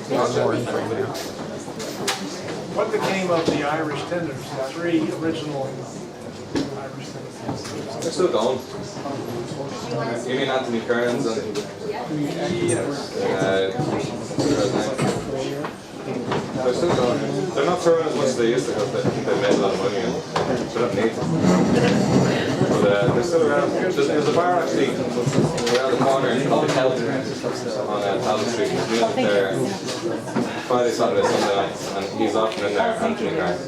more info now. What became of the Irish tenders, the 3 original Irish tenders? They're still going. You mean Anthony Kearns and they're still going. They're not throwing as much as they used to because I think they made a lot of money and they don't need to. But they're still around. There's a bar actually around the corner called Health on Talbot Street. He's music there Friday, Saturday, Sunday nights, and he's often in there, Anthony Kearns.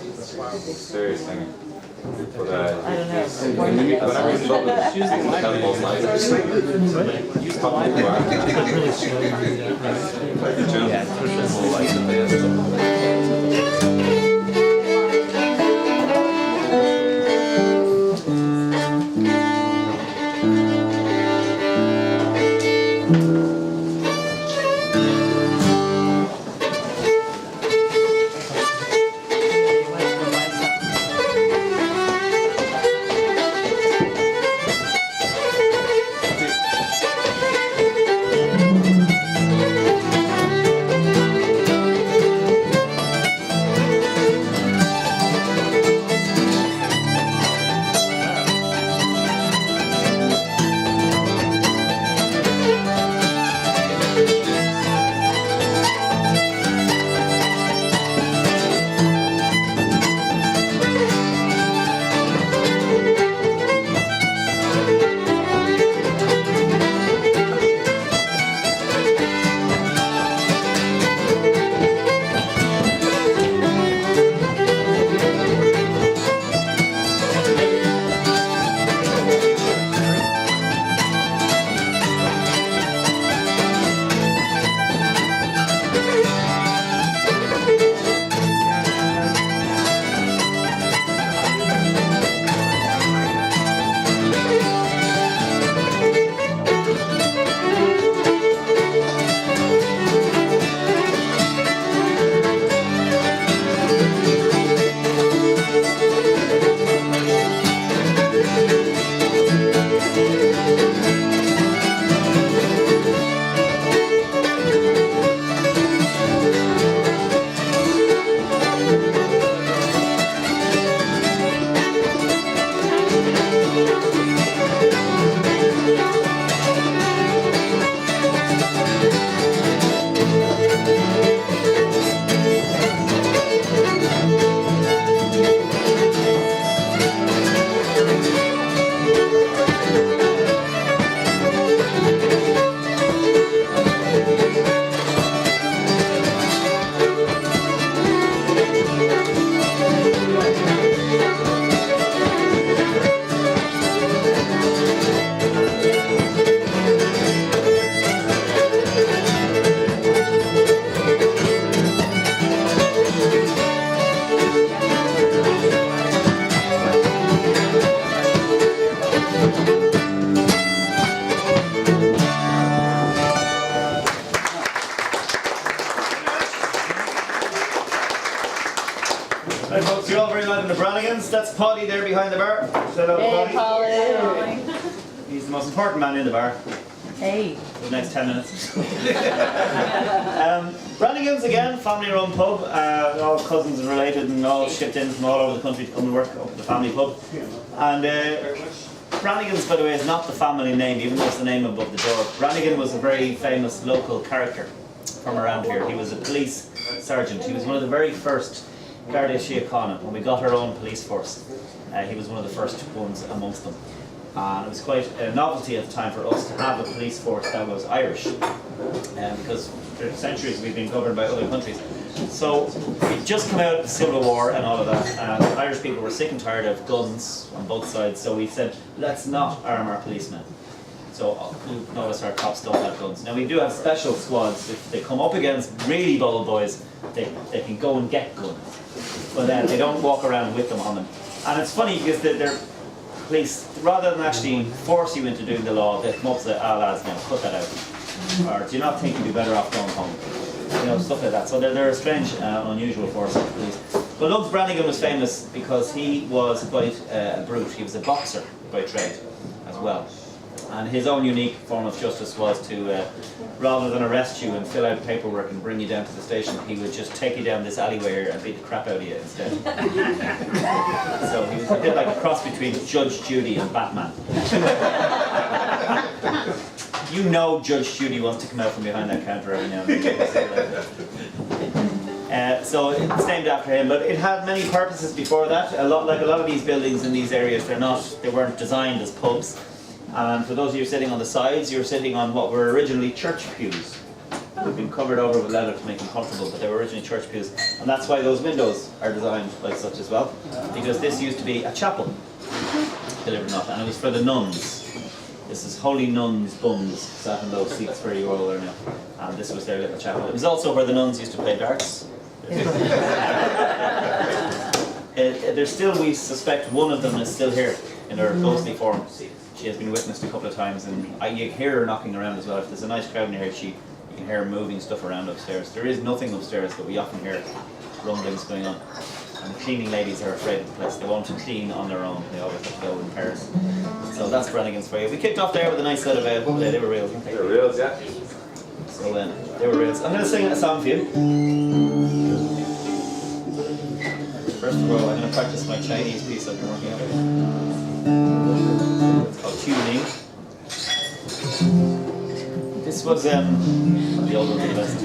Serious thing. But whenever he's in Dublin, he's in the Health most nights. He's top of the bar. Right folks, you're all very well in the Brannigans. That's Paddy there behind the bar. Say hello, Hey, Paddy. Polly. He's the most important man in the bar Hey. for the next 10 minutes. Brannigans again, family run pub. All cousins and related and all shipped in from all over the country to come and work up at the family pub. And Brannigan's, by the way, is not the family name, even though it's the name above the door. Brannigan was a very famous local character from around here. He was a police sergeant. He was one of the very first Garda Síochána, when we got our own police force. He was one of the first ones amongst them. And it was quite a novelty at the time for us to have a police force that was Irish, because for centuries we've been governed by other countries. So we'd just come out of the Civil War and all of that, and Irish people were sick and tired of guns on both sides, so we said, let's not arm our policemen. So you've noticed our cops don't have guns. Now we do have special squads. If they come up against really bold boys, they can go and get guns. But they don't walk around with them on them. And it's funny because they're police, rather than actually force you into doing the law, they come up and say, ah lads, no, cut that out. Or do you not think you'd be better off going home? You know, stuff like that. So they're a strange, unusual force of police. But Lux Brannigan was famous because he was quite a brute. He was a boxer by trade as well. And his own unique form of justice was to, rather than arrest you and fill out paperwork and bring you down to the station, he would just take you down this alleyway and beat the crap out of you instead. So he was a bit like a cross between Judge Judy and Batman. You know Judge Judy wants to come out from behind that counter every now and then. So it's named after him, but it had many purposes before that. Like a lot of these buildings in these areas, they weren't designed as pubs. And for those of you sitting on the sides, you're sitting on what were originally church pews. They've been covered over with leather to make them comfortable, but they were originally church pews. And that's why those windows are designed like such as well, because this used to be a chapel, believe it or not, and it was for the nuns. This is holy nuns' bums sat in those seats where you all are now. And this was their little chapel. It was also where the nuns used to play darts. There's still, we suspect, one of them is still here in her ghostly form. She has been witnessed a couple of times, and you hear her knocking around as well. If there's a nice crowd in here, you can hear her moving stuff around upstairs. There is nothing upstairs, but we often hear rumblings going on. And the cleaning ladies are afraid of the place. They want to clean on their own. They always have to go in pairs. So that's Brannigan's for you. We kicked off there with a nice set of, they were reels. They were reels, yeah. So they were reels. I'm going to sing a song for you. First of all, I'm going to practice my Chinese piece I've been working on. It's called Tuning. This was the old one, the best.